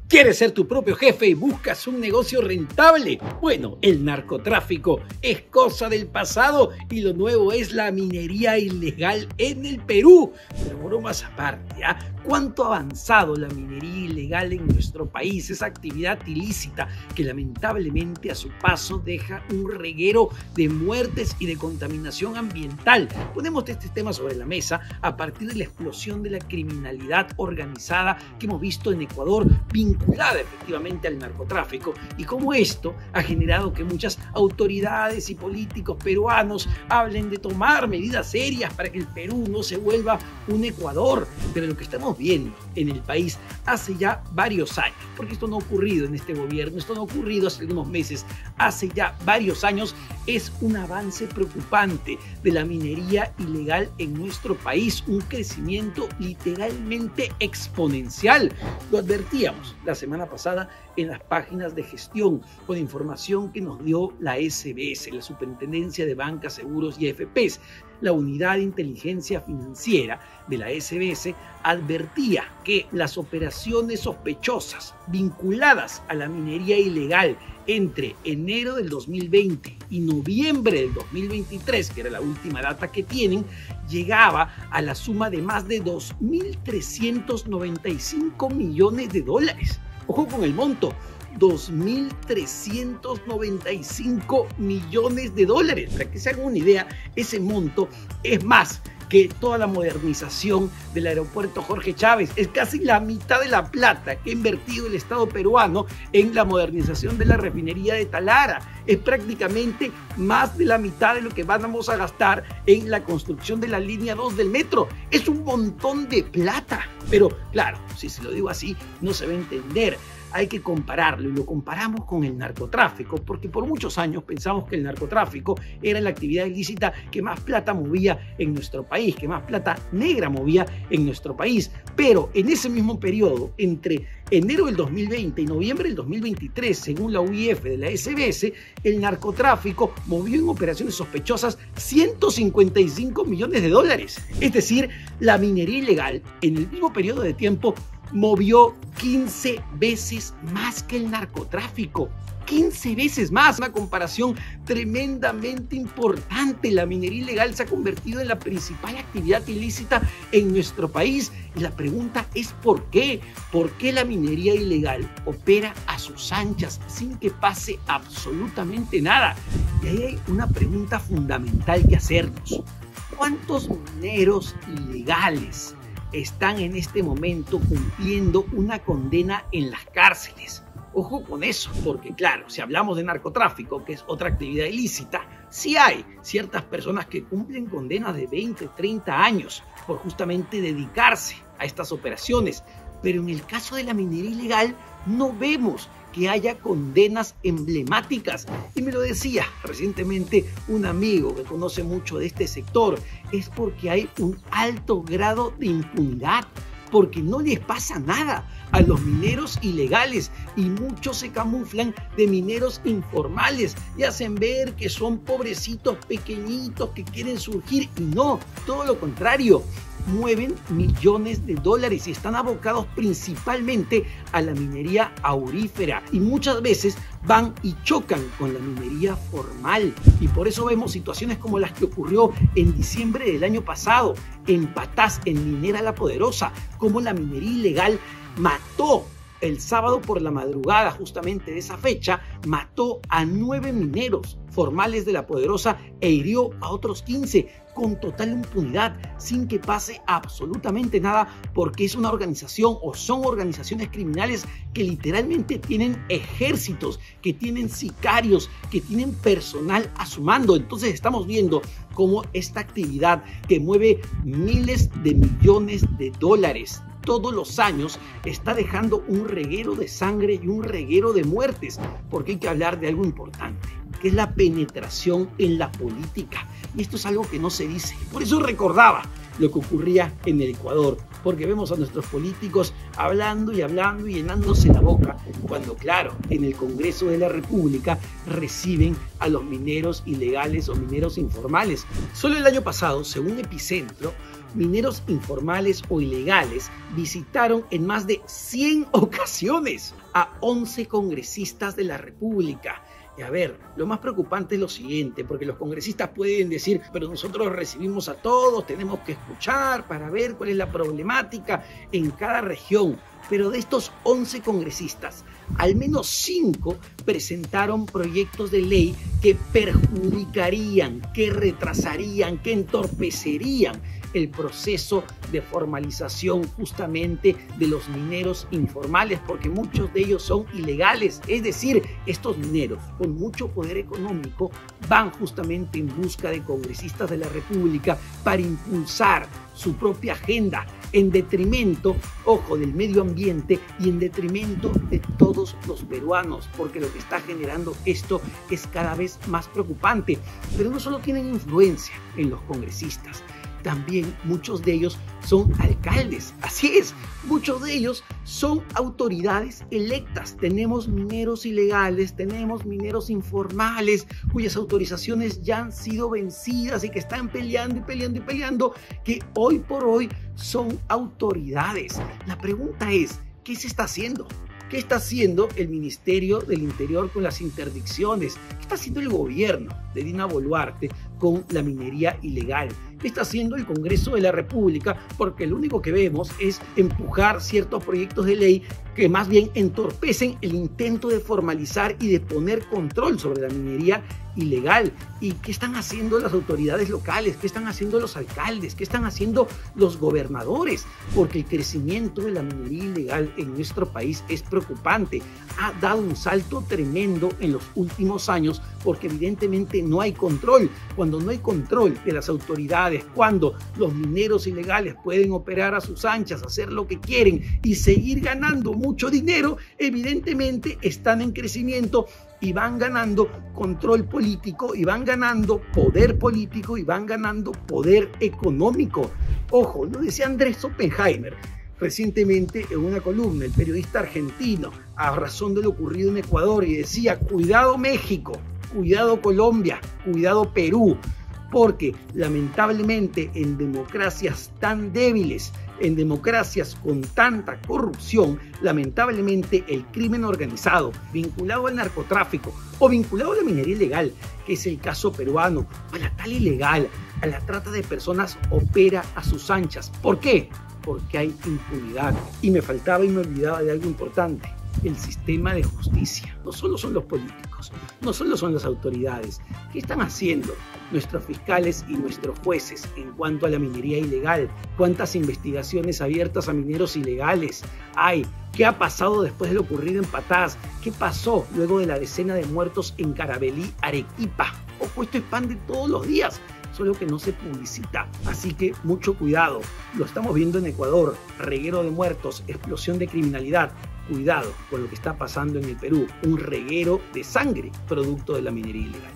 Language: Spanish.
¿Quieres ser tu propio jefe y buscas un negocio rentable? Bueno, el narcotráfico es cosa del pasado y lo nuevo es la minería ilegal en el Perú. Pero bromas aparte, ¿cuánto ha avanzado la minería ilegal en nuestro país? Esa actividad ilícita que lamentablemente a su paso deja un reguero de muertes y de contaminación ambiental. Ponemos este tema sobre la mesa a partir de la explosión de la criminalidad organizada que hemos visto en Ecuador, vinculada efectivamente al narcotráfico, y cómo esto ha generado que muchas autoridades y políticos peruanos hablen de tomar medidas serias para que el Perú no se vuelva un Ecuador. Pero lo que estamos viendo en el país hace ya varios años, porque esto no ha ocurrido en este gobierno, esto no ha ocurrido hace algunos meses, hace ya varios años, es un avance preocupante de la minería ilegal en nuestro país, un crecimiento literalmente exponencial. Lo advertíamos la semana pasada en las páginas de gestión con información que nos dio la SBS, la Superintendencia de Bancas, Seguros y AFPs. La Unidad de Inteligencia Financiera de la SBS advertía que las operaciones sospechosas vinculadas a la minería ilegal entre enero del 2020 y noviembre del 2023, que era la última data que tienen, llegaba a la suma de más de 2.395 millones de dólares. Ojo con el monto, 2.395 millones de dólares. Para que se hagan una idea, ese monto es más que toda la modernización del aeropuerto Jorge Chávez. Es casi la mitad de la plata que ha invertido el Estado peruano en la modernización de la refinería de Talara. Es prácticamente más de la mitad de lo que vamos a gastar en la construcción de la línea 2 del metro. Es un montón de plata. Pero claro, si se lo digo así, no se va a entender. Hay que compararlo, y lo comparamos con el narcotráfico, porque por muchos años pensamos que el narcotráfico era la actividad ilícita que más plata movía en nuestro país, que más plata negra movía en nuestro país. Pero en ese mismo periodo, entre enero del 2020 y noviembre del 2023, según la UIF de la SBS, el narcotráfico movió en operaciones sospechosas 155 millones de dólares. Es decir, la minería ilegal en el mismo periodo de tiempo movió 15 veces más que el narcotráfico. 15 veces más, una comparación tremendamente importante. La minería ilegal se ha convertido en la principal actividad ilícita en nuestro país. Y la pregunta es ¿por qué? ¿Por qué la minería ilegal opera a sus anchas sin que pase absolutamente nada? Y ahí hay una pregunta fundamental que hacernos. ¿Cuántos mineros ilegales están en este momento cumpliendo una condena en las cárceles? Ojo con eso, porque claro, si hablamos de narcotráfico, que es otra actividad ilícita, sí hay ciertas personas que cumplen condenas de 20, 30 años por justamente dedicarse a estas operaciones. Pero en el caso de la minería ilegal no vemos que haya condenas emblemáticas. Y me lo decía recientemente un amigo que conoce mucho de este sector, es porque hay un alto grado de impunidad, porque no les pasa nada a los mineros ilegales y muchos se camuflan de mineros informales y hacen ver que son pobrecitos pequeñitos que quieren surgir, y no, todo lo contrario. Mueven millones de dólares y están abocados principalmente a la minería aurífera, y muchas veces van y chocan con la minería formal, y por eso vemos situaciones como las que ocurrió en diciembre del año pasado en Patás, en Minera La Poderosa, como la minería ilegal mató el sábado por la madrugada, justamente de esa fecha, mató a 9 mineros formales de La Poderosa e hirió a otros 15 con total impunidad, sin que pase absolutamente nada, porque es una organización o son organizaciones criminales que literalmente tienen ejércitos, que tienen sicarios, que tienen personal a su mando. Entonces estamos viendo cómo esta actividad que mueve miles de millones de dólares todos los años está dejando un reguero de sangre y un reguero de muertes, porque hay que hablar de algo importante, que es la penetración en la política. Y esto es algo que no se dice. Por eso recordaba lo que ocurría en el Ecuador, porque vemos a nuestros políticos hablando y hablando y llenándose la boca, cuando claro, en el Congreso de la República reciben a los mineros ilegales o mineros informales. Solo el año pasado, según Epicentro, mineros informales o ilegales visitaron en más de 100 ocasiones a 11 congresistas de la República. Y a ver, lo más preocupante es lo siguiente, porque los congresistas pueden decir, pero nosotros recibimos a todos, tenemos que escuchar para ver cuál es la problemática en cada región. Pero de estos 11 congresistas, al menos 5 presentaron proyectos de ley que perjudicarían, que retrasarían, que entorpecerían el proceso de formalización justamente de los mineros informales, porque muchos de ellos son ilegales. Es decir, estos mineros con mucho poder económico van justamente en busca de congresistas de la República para impulsar su propia agenda en detrimento, ojo, del medio ambiente y en detrimento de todos los peruanos, porque lo que está generando esto es cada vez más preocupante. Pero no solo tienen influencia en los congresistas, también muchos de ellos son alcaldes. Así es, muchos de ellos son autoridades electas. Tenemos mineros ilegales, tenemos mineros informales cuyas autorizaciones ya han sido vencidas y que están peleando y peleando y peleando, que hoy por hoy son autoridades. La pregunta es, ¿qué se está haciendo? ¿Qué está haciendo el Ministerio del Interior con las interdicciones? ¿Qué está haciendo el gobierno de Dina Boluarte con la minería ilegal? ¿Qué está haciendo el Congreso de la República? Porque lo único que vemos es empujar ciertos proyectos de ley que más bien entorpecen el intento de formalizar y de poner control sobre la minería ilegal. ¿Y qué están haciendo las autoridades locales? ¿Qué están haciendo los alcaldes? ¿Qué están haciendo los gobernadores? Porque el crecimiento de la minería ilegal en nuestro país es preocupante. Ha dado un salto tremendo en los últimos años porque evidentemente no hay control. Cuando no hay control de las autoridades, cuando los mineros ilegales pueden operar a sus anchas, hacer lo que quieren y seguir ganando mucho dinero, evidentemente están en crecimiento y van ganando control político y van ganando poder político y van ganando poder económico. Ojo, lo decía Andrés Oppenheimer recientemente en una columna, el periodista argentino, a razón de lo ocurrido en Ecuador, y decía: cuidado México, cuidado Colombia, cuidado Perú, porque lamentablemente en democracias tan débiles, en democracias con tanta corrupción, lamentablemente el crimen organizado vinculado al narcotráfico o vinculado a la minería ilegal, que es el caso peruano, a la tal ilegal, a la trata de personas, opera a sus anchas. ¿Por qué? Porque hay impunidad. Y me faltaba y me olvidaba de algo importante: el sistema de justicia. No solo son los políticos, no solo son las autoridades. ¿Qué están haciendo nuestros fiscales y nuestros jueces en cuanto a la minería ilegal? ¿Cuántas investigaciones abiertas a mineros ilegales hay? ¿Qué ha pasado después de lo ocurrido en Patás? ¿Qué pasó luego de la decena de muertos en Carabelí, Arequipa? Ojo, esto es pan de todos los días, solo que no se publicita. Así que mucho cuidado. Lo estamos viendo en Ecuador: reguero de muertos, explosión de criminalidad. Cuidado con lo que está pasando en el Perú: un reguero de sangre producto de la minería ilegal.